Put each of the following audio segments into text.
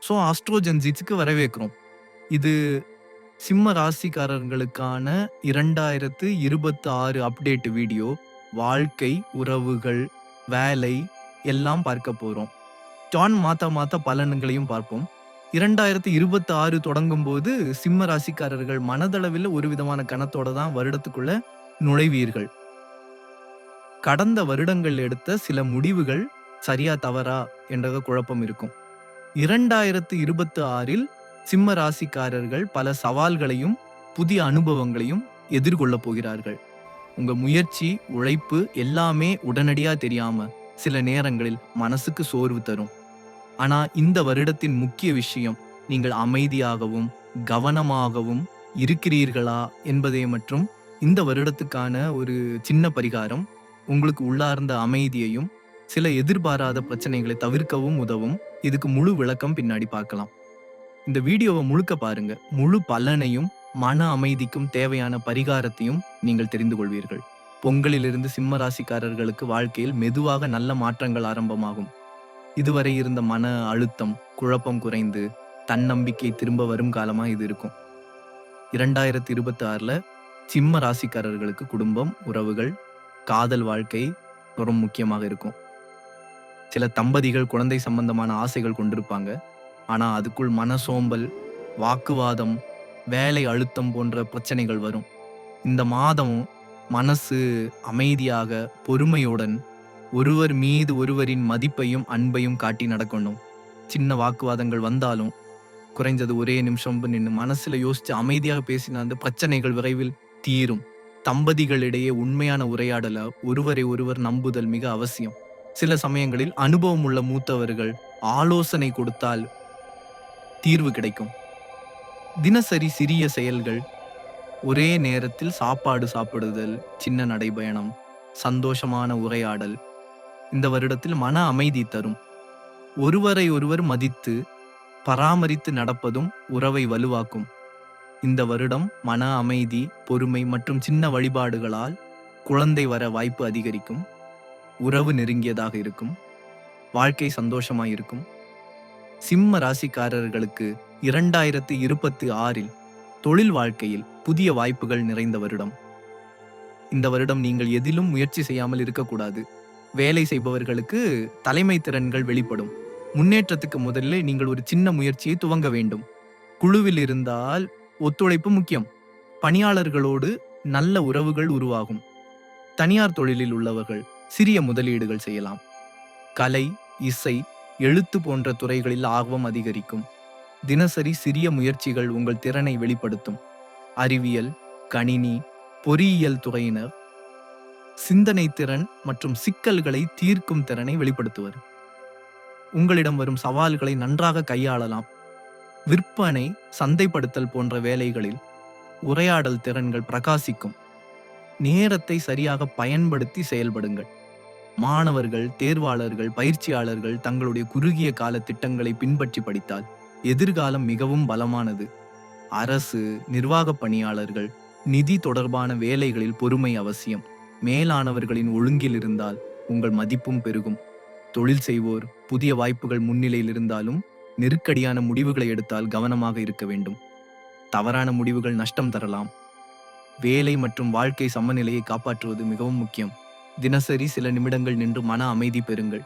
So ஆஸ்ட்ரோஜென்சிஸ்க்கு வரவேற்கிறோம். இது சிம்ம ராசிக்காரர்களுக்கான 2026 அப்டேட் வீடியோ. வாழ்க்கை, உறவுகள், வேலை எல்லாம் பார்க்க போறோம். மாத்த பலன்களையும் பார்ப்போம். 2026 தொடங்கும்போது சிம்ம ராசிக்காரர்கள் மனதளவில் ஒரு விதமான கணத்தோட தான் வருடத்துக்குள்ள நுழைவீர்கள். கடந்த வருடங்கள் எடுத்த சில முடிவுகள் சரியா தவறா என்ற குழப்பம் இருக்கும். 2026 சிம்ம ராசிக்காரர்கள் பல சவால்களையும் புதிய அனுபவங்களையும் எதிர்கொள்ள போகிறார்கள். உங்க முயற்சி, உழைப்பு எல்லாமே உடனடியா தெரியாம சில நேரங்களில் மனசுக்கு சோர்வு தரும். ஆனா இந்த வருடத்தின் முக்கிய விஷயம் நீங்கள் அமைதியாகவும் கவனமாகவும் இருக்கிறீர்களா என்பதை மற்றும் இந்த வருடத்துக்கான ஒரு சின்ன பரிகாரம் உங்களுக்கு உள்ளார்ந்த அமைதியையும் சில எதிர்பாராத பிரச்சனைகளை தவிர்க்கவும் உதவும். இதுக்கு முழு விளக்கம் பின்னாடி பார்க்கலாம். இந்த வீடியோவை முழுக்க பாருங்க. முழு பலனையும் மன அமைதிக்கும் தேவையான பரிகாரத்தையும் நீங்கள் தெரிந்து கொள்வீர்கள். பொங்கலிலிருந்து சிம்ம ராசிக்காரர்களுக்கு வாழ்க்கையில் மெதுவாக நல்ல மாற்றங்கள் ஆரம்பமாகும். இதுவரை இருந்த மன அழுத்தம், குழப்பம் குறைந்து தன்னம்பிக்கை திரும்ப வரும் காலமா இது இருக்கும். 2026 சிம்ம ராசிக்காரர்களுக்கு குடும்பம், உறவுகள், காதல் வாழ்க்கை ரொம்ப முக்கியமாக இருக்கும். சில தம்பதிகள் குழந்தை சம்பந்தமான ஆசைகள் கொண்டிருப்பாங்க. ஆனா அதுக்குள் மனசோம்பல், வாக்குவாதம், வேலை அழுத்தம் போன்ற பிரச்சனைகள் வரும். இந்த மாதம் மனசு அமைதியாக பொறுமையுடன் ஒருவர் மீது ஒருவரின் மதிப்பையும் அன்பையும் காட்டி நடக்கணும். சின்ன வாக்குவாதங்கள் வந்தாலும் குறைஞ்சது ஒரே நிமிஷம் நின்று மனசுல யோசிச்சு அமைதியாக பேசின அந்த பிரச்சனைகள் விரைவில் தீரும். தம்பதிகளிடையே உண்மையான உரையாடல ஒருவரை ஒருவர் நம்புதல் மிக அவசியம். சில சமயங்களில் அனுபவம் உள்ள மூத்தவர்கள் ஆலோசனை கொடுத்தால் தீர்வு கிடைக்கும். தினசரி சிறிய செயல்கள், ஒரே நேரத்தில் சாப்பாடு சாப்பிடுதல், சின்ன நடைபயணம், சந்தோஷமான உரையாடல் இந்த வருடத்தில் மன அமைதி தரும். ஒருவரை ஒருவர் மதித்து பராமரித்து நடப்பதும் உறவை வலுவாக்கும். இந்த வருடம் மன அமைதி, பொறுமை மற்றும் சின்ன வழிபாடுகளால் குழந்தை வர வாய்ப்பு அதிகரிக்கும். உறவு நெருங்கியதாக இருக்கும். வாழ்க்கை சந்தோஷமாய் இருக்கும். சிம்ம ராசிக்காரர்களுக்கு 2026 தொழில் வாழ்க்கையில் புதிய வாய்ப்புகள் நிறைந்த வருடம். இந்த வருடம் நீங்கள் எதிலும் முயற்சி செய்யாமல் இருக்கக்கூடாது. வேலை செய்பவர்களுக்கு தலைமை திறன்கள் வெளிப்படும். முன்னேற்றத்துக்கு முதல்ல நீங்கள் ஒரு சின்ன முயற்சியை துவங்க வேண்டும். குழுவில் இருந்தால் ஒத்துழைப்பு முக்கியம். பணியாளர்களோடு நல்ல உறவுகள் உருவாகும். தனியார் தொழிலில் உள்ளவர்கள் சிறிய முதலீடுகள் செய்யலாம். கலை, இசை, எழுத்து போன்ற துறைகளில் ஆர்வம் அதிகரிக்கும். தினசரி சிறிய முயற்சிகள் உங்கள் திறனை வெளிப்படுத்தும். அறிவியல், கணினி, பொறியியல் துறையினர் சிந்தனை திறன் மற்றும் சிக்கல்களை தீர்க்கும் திறனை வெளிப்படுத்துவர். உங்களிடம் வரும் சவால்களை நன்றாக கையாளலாம். விற்பனை, சந்தைப்படுத்தல் போன்ற வேலைகளில் உரையாடல் திறன்கள் பிரகாசிக்கும். நேரத்தை சரியாக பயன்படுத்தி செயல்படுங்கள். மாணவர்கள், தேர்வாளர்கள், பயிற்சியாளர்கள் தங்களுடைய குறுகிய கால திட்டங்களை பின்பற்றி படித்தால் எதிர்காலம் மிகவும் பலமானது. அரசு, நிர்வாக பணியாளர்கள், நிதி தொடர்பான வேலைகளில் பொறுமை அவசியம். மேலானவர்களின் ஒழுங்கில் இருந்தால் உங்கள் மதிப்பும் பெருகும். தொழில் செய்வோர் புதிய வாய்ப்புகள் முன்னிலையில் இருந்தாலும் நெருக்கடியான முடிவுகளை எடுத்தால் கவனமாக இருக்க வேண்டும். தவறான முடிவுகள் நஷ்டம் தரலாம். வேலை மற்றும் வாழ்க்கை சமநிலையை காப்பாற்றுவது மிகவும் முக்கியம். தினசரி சில நிமிடங்கள் நின்று மன அமைதி பெறுங்கள்.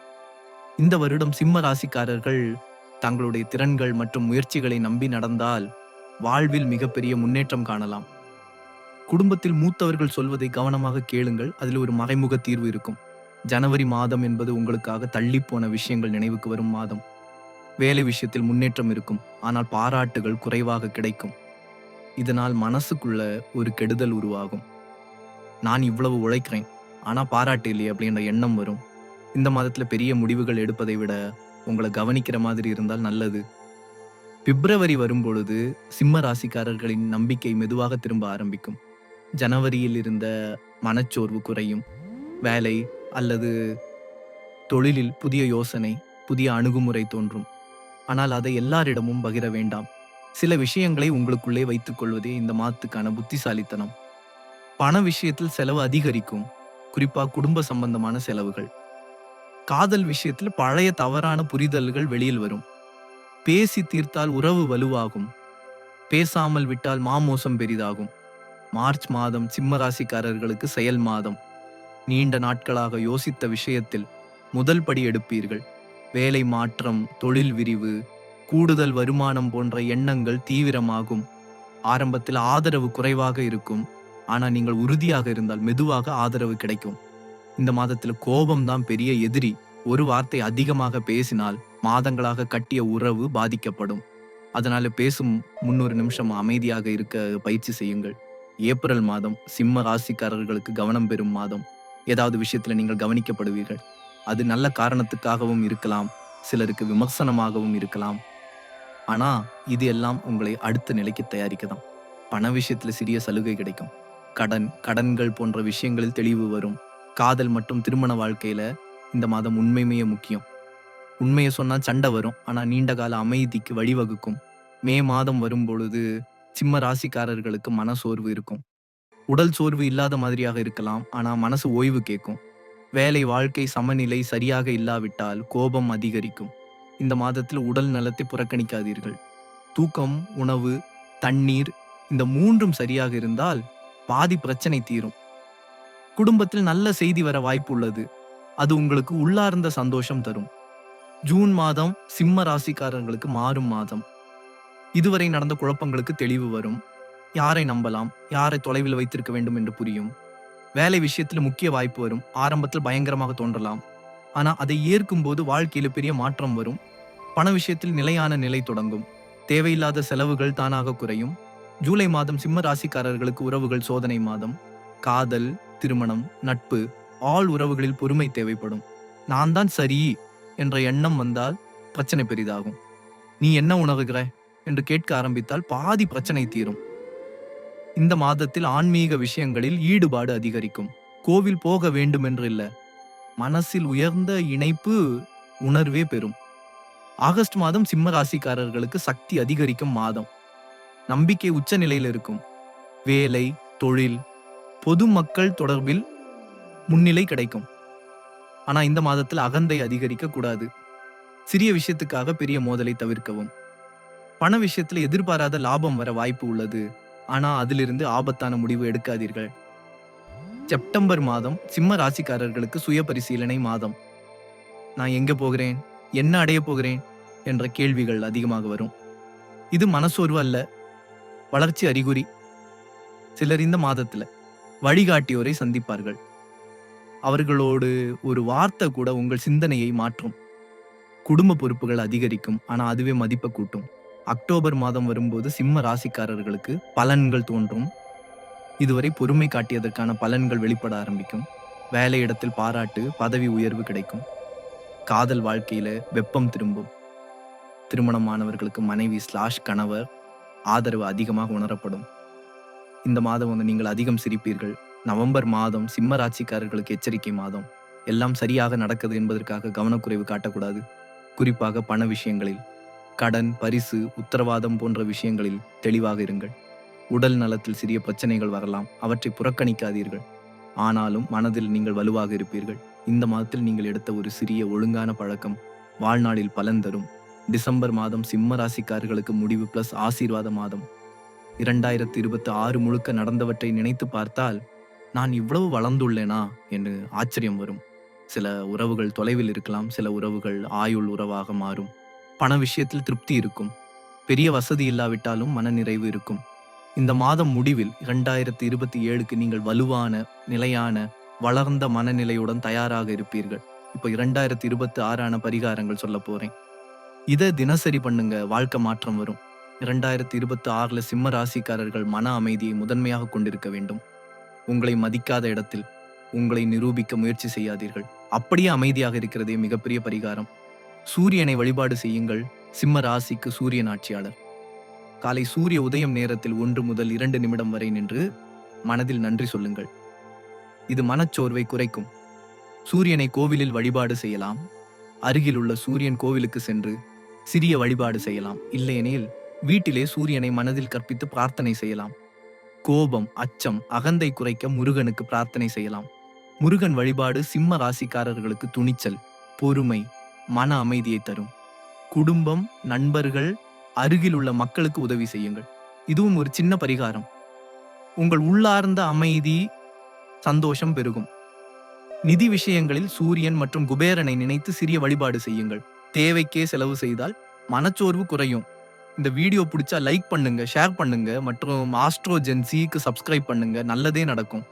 இந்த வருடம் சிம்ம ராசிக்காரர்கள் தங்களுடைய திறன்கள் மற்றும் முயற்சிகளை நம்பி நடந்தால் வாழ்வில் மிகப்பெரிய முன்னேற்றம் காணலாம். குடும்பத்தில் மூத்தவர்கள் சொல்வதை கவனமாக கேளுங்கள். அதில் ஒரு மறைமுக தீர்வு இருக்கும். ஜனவரி மாதம் என்பது உங்களுக்காக தள்ளிப்போன விஷயங்கள் நினைவுக்கு வரும் மாதம். வேலை விஷயத்தில் முன்னேற்றம் இருக்கும். ஆனால் பாராட்டுகள் குறைவாக கிடைக்கும். இதனால் மனசுக்குள்ள ஒரு கெடுதல் உருவாகும். நான் இவ்வளவு உழைக்கிறேன், ஆனா பாராட்டு இல்லையே அப்படின்ற எண்ணம் வரும். இந்த மாதத்துல பெரிய முடிவுகள் எடுப்பதை விட உங்களை கவனிக்கிற மாதிரி இருந்தால் நல்லது. பிப்ரவரி வரும்பொழுது சிம்ம ராசிக்காரர்களின் நம்பிக்கை மெதுவாக திரும்ப ஆரம்பிக்கும். ஜனவரியில் இருந்த மனச்சோர்வு குறையும். வேலை அல்லது தொழிலில் புதிய யோசனை, புதிய அணுகுமுறை தோன்றும். ஆனால் அதை எல்லாரிடமும் பகிர வேண்டாம். சில விஷயங்களை உங்களுக்குள்ளே வைத்துக் கொள்வதே இந்த மாதத்துக்கான புத்திசாலித்தனம். பண விஷயத்தில் செலவு அதிகரிக்கும். குறிப்பா குடும்ப சம்பந்தமான செலவுகள். காதல் விஷயத்தில் பழைய தவறான புரிதல்கள் வெளியில் வரும். பேசி தீர்த்தால் உறவு வலுவாகும், பேசாமல் விட்டால் மாமோசம் பெரிதாகும். மார்ச் மாதம் சிம்ம ராசிக்காரர்களுக்கு செயல் மாதம். நீண்ட நாட்களாக யோசித்த விஷயத்தில் முதல் படி எடுப்பீர்கள். வேலை மாற்றம், தொழில் விரிவு, கூடுதல் வருமானம் போன்ற எண்ணங்கள் தீவிரமாகும். ஆரம்பத்தில் ஆதரவு குறைவாக இருக்கும், ஆனா நீங்கள் உறுதியாக இருந்தால் மெதுவாக ஆதரவு கிடைக்கும். இந்த மாதத்துல கோபம் தான் பெரிய எதிரி. ஒரு வார்த்தை அதிகமாக பேசினால் மாதங்களாக கட்டிய உறவு பாதிக்கப்படும். அதனால பேசும் 300 நிமிஷம் அமைதியாக இருக்க பயிற்சி செய்யுங்கள். ஏப்ரல் மாதம் சிம்ம ராசிக்காரர்களுக்கு கவனம் பெறும் மாதம். ஏதாவது விஷயத்துல நீங்கள் கவனிக்கப்படுவீர்கள். அது நல்ல காரணத்துக்காகவும் இருக்கலாம், சிலருக்கு விமர்சனமாகவும் இருக்கலாம். ஆனா இது எல்லாம் உங்களை அடுத்த நிலைக்கு தயாரிக்கதான். பண விஷயத்துல சிறிய சலுகை கிடைக்கும். கடன்கள் போன்ற விஷயங்களில் தெளிவு வரும். காதல் மற்றும் திருமண வாழ்க்கையில இந்த மாதம் உண்மையுமே முக்கியம். உண்மையை சொன்னா சண்டை வரும், ஆனா நீண்ட கால அமைதிக்கு வழிவகுக்கும். மே மாதம் வரும் பொழுது சிம்ம ராசிக்காரர்களுக்கு மனசோர்வு இருக்கும். உடல் சோர்வு இல்லாத மாதிரியாக இருக்கலாம், ஆனா மனசு ஓய்வு கேட்கும். வேலை வாழ்க்கை சமநிலை சரியாக இல்லாவிட்டால் கோபம் அதிகரிக்கும். இந்த மாதத்தில் உடல் நலத்தை புறக்கணிக்காதீர்கள். தூக்கம், உணவு, தண்ணீர் இந்த 3ம் சரியாக இருந்தால் பாதி பிரச்சனை தீரும். குடும்பத்தில் நல்ல செய்தி வர வாய்ப்பு உள்ளது. அது உங்களுக்கு உள்ளார்ந்த சந்தோஷம் தரும். ஜூன் மாதம் சிம்ம ராசிக்காரர்களுக்கு மாறும் மாதம். இதுவரை நடந்த குழப்பங்களுக்கு தெளிவு வரும். யாரை நம்பலாம், யாரை தொலைவில் வைத்திருக்க வேண்டும் என்று புரியும். வேலை விஷயத்தில் முக்கிய வாய்ப்பு வரும். ஆரம்பத்தில் பயங்கரமாக தோன்றலாம், ஆனா அதை ஏற்கும் போது வாழ்க்கையில பெரிய மாற்றம் வரும். பண விஷயத்தில் நிலையான நிலை தொடங்கும். தேவையில்லாத செலவுகள் தானாக குறையும். ஜூலை மாதம் சிம்ம ராசிக்காரர்களுக்கு உறவுகள் சோதனை மாதம். காதல், திருமணம், நட்பு, ஆள் உறவுகளில் பொறுமை தேவைப்படும். நான் தான் சரி என்ற எண்ணம் வந்தால் பிரச்சனை பெரிதாகும். நீ என்ன உணர்கிற என்று கேட்க ஆரம்பித்தால் பாதி பிரச்சனை தீரும். இந்த மாதத்தில் ஆன்மீக விஷயங்களில் ஈடுபாடு அதிகரிக்கும். கோவில் போக வேண்டும் என்று இல்ல, மனசில் உயர்ந்த இணைப்பு உணர்வே பெறும். ஆகஸ்ட் மாதம் சிம்ம ராசிக்காரர்களுக்கு சக்தி அதிகரிக்கும் மாதம். நம்பிக்கை உச்ச நிலையில் இருக்கும். வேலை, தொழில், பொதுமக்கள் தொடர்பில் முன்னிலை கிடைக்கும். ஆனா இந்த மாதத்தில் அகந்தை அதிகரிக்க கூடாது. சிறிய விஷயத்துக்காக பெரிய மோதலை தவிர்க்கவும். பண விஷயத்துல எதிர்பாராத லாபம் வர வாய்ப்பு உள்ளது, ஆனா அதிலிருந்து ஆபத்தான முடிவு எடுக்காதீர்கள். செப்டம்பர் மாதம் சிம்ம ராசிக்காரர்களுக்கு சுய பரிசீலனை மாதம். நான் எங்க போகிறேன், என்ன அடைய போகிறேன் என்ற கேள்விகள் அதிகமாக வரும். இது மனசோர்வு அல்ல, வளர்ச்சி அறிகுறி. சிலர் இந்த மாதத்துல வழிகாட்டியோரை சந்திப்பார்கள். அவர்களோடு ஒரு வார்த்தை கூட உங்கள் சிந்தனையை மாற்றும். குடும்ப பொறுப்புகள் அதிகரிக்கும், ஆனா அதுவே மதிப்பை கூட்டும். அக்டோபர் மாதம் வரும்போது சிம்ம ராசிக்காரர்களுக்கு பலன்கள் தோன்றும். இதுவரை பொறுமை காட்டியதற்கான பலன்கள் வெளிப்பட ஆரம்பிக்கும். வேலையிடத்தில் பாராட்டு, பதவி உயர்வு கிடைக்கும். காதல் வாழ்க்கையில வெப்பம் திரும்பும். திருமணமானவர்களுக்கு மனைவி / கணவர் ஆதரவு அதிகமாக உணரப்படும். இந்த மாதம் நீங்கள் அதிகம் சிரிப்பீர்கள். நவம்பர் மாதம் சிம்ம ராசிக்காரர்களுக்கு எச்சரிக்கை மாதம். எல்லாம் சரியாக நடக்குது என்பதற்காக கவனக்குறைவு காட்டக்கூடாது. குறிப்பாக பண விஷயங்களில். கடன், பரிசு, உத்தரவாதம் போன்ற விஷயங்களில் தெளிவாக இருங்கள். உடல் நலத்தில் சிறிய பிரச்சனைகள் வரலாம், அவற்றை புறக்கணிக்காதீர்கள். ஆனாலும் மனதில் நீங்கள் வலுவாக இருப்பீர்கள். இந்த மாதத்தில் நீங்கள் எடுத்த ஒரு சிறிய ஒழுங்கான பழக்கம் வாழ்நாளில் பலன் தரும். டிசம்பர் மாதம் சிம்ம ராசிக்காரர்களுக்கு முடிவு பிளஸ் ஆசீர்வாத மாதம். 2026 முழுக்க நடந்தவற்றை நினைத்து பார்த்தால் நான் இவ்வளவு வளர்ந்துள்ளேனா என்று ஆச்சரியம் வரும். சில உறவுகள் தொலைவில் இருக்கலாம், சில உறவுகள் ஆயுள் உறவாக மாறும். பண விஷயத்தில் திருப்தி இருக்கும். பெரிய வசதி இல்லாவிட்டாலும் மனநிறைவு இருக்கும். இந்த மாதம் முடிவில் 2027க்கு நீங்கள் வலுவான, நிலையான, வளர்ந்த மனநிலையுடன் தயாராக இருப்பீர்கள். இப்போ 2026 பரிகாரங்கள் சொல்ல போறேன். இதை தினசரி பண்ணுங்க, வாழ்க்கை மாற்றம் வரும். 2026 சிம்ம ராசிக்காரர்கள் மன அமைதியை முதன்மையாக கொண்டிருக்க வேண்டும். உங்களை மதிக்காத இடத்தில் உங்களை நிரூபிக்க முயற்சி செய்யாதீர்கள். அப்படியே அமைதியாக இருக்கிறதே மிகப்பெரிய பரிகாரம். சூரியனை வழிபாடு செய்யுங்கள். சிம்ம ராசிக்கு சூரியன் ஆட்சியாளர். காலை சூரிய உதயம் நேரத்தில் 1 முதல் 2 நிமிடம் வரை நின்று மனதில் நன்றி சொல்லுங்கள். இது மனச்சோர்வை குறைக்கும். சூரியனை கோவிலில் வழிபாடு செய்யலாம். அருகில் உள்ள சூரியன் கோவிலுக்கு சென்று சிறிய வழிபாடு செய்யலாம். இல்லையெனில் வீட்டிலே சூரியனை மனதில் கற்பித்து பிரார்த்தனை செய்யலாம். கோபம், அச்சம், அகந்தை குறைக்க முருகனுக்கு பிரார்த்தனை செய்யலாம். முருகன் வழிபாடு சிம்ம ராசிக்காரர்களுக்கு துணிச்சல், பொறுமை, மன அமைதியை தரும். குடும்பம், நண்பர்கள், அருகில் உள்ள மக்களுக்கு உதவி செய்யுங்கள். இதுவும் ஒரு சின்ன பரிகாரம். உங்கள் உள்ளார்ந்த அமைதி, சந்தோஷம் பெருகும். நிதி விஷயங்களில் சூரியன் மற்றும் குபேரனை நினைத்து சிறிய வழிபாடு செய்யுங்கள். தேவைக்கே செலவு செய்தால் மனச்சோர்வு குறையும். இந்த வீடியோ பிடிச்சா லைக் பண்ணுங்க, ஷேர் பண்ணுங்க மற்றும் ஆஸ்ட்ரோஜென்சிக்கு சப்ஸ்கிரைப் பண்ணுங்க. நல்லதே நடக்கும்.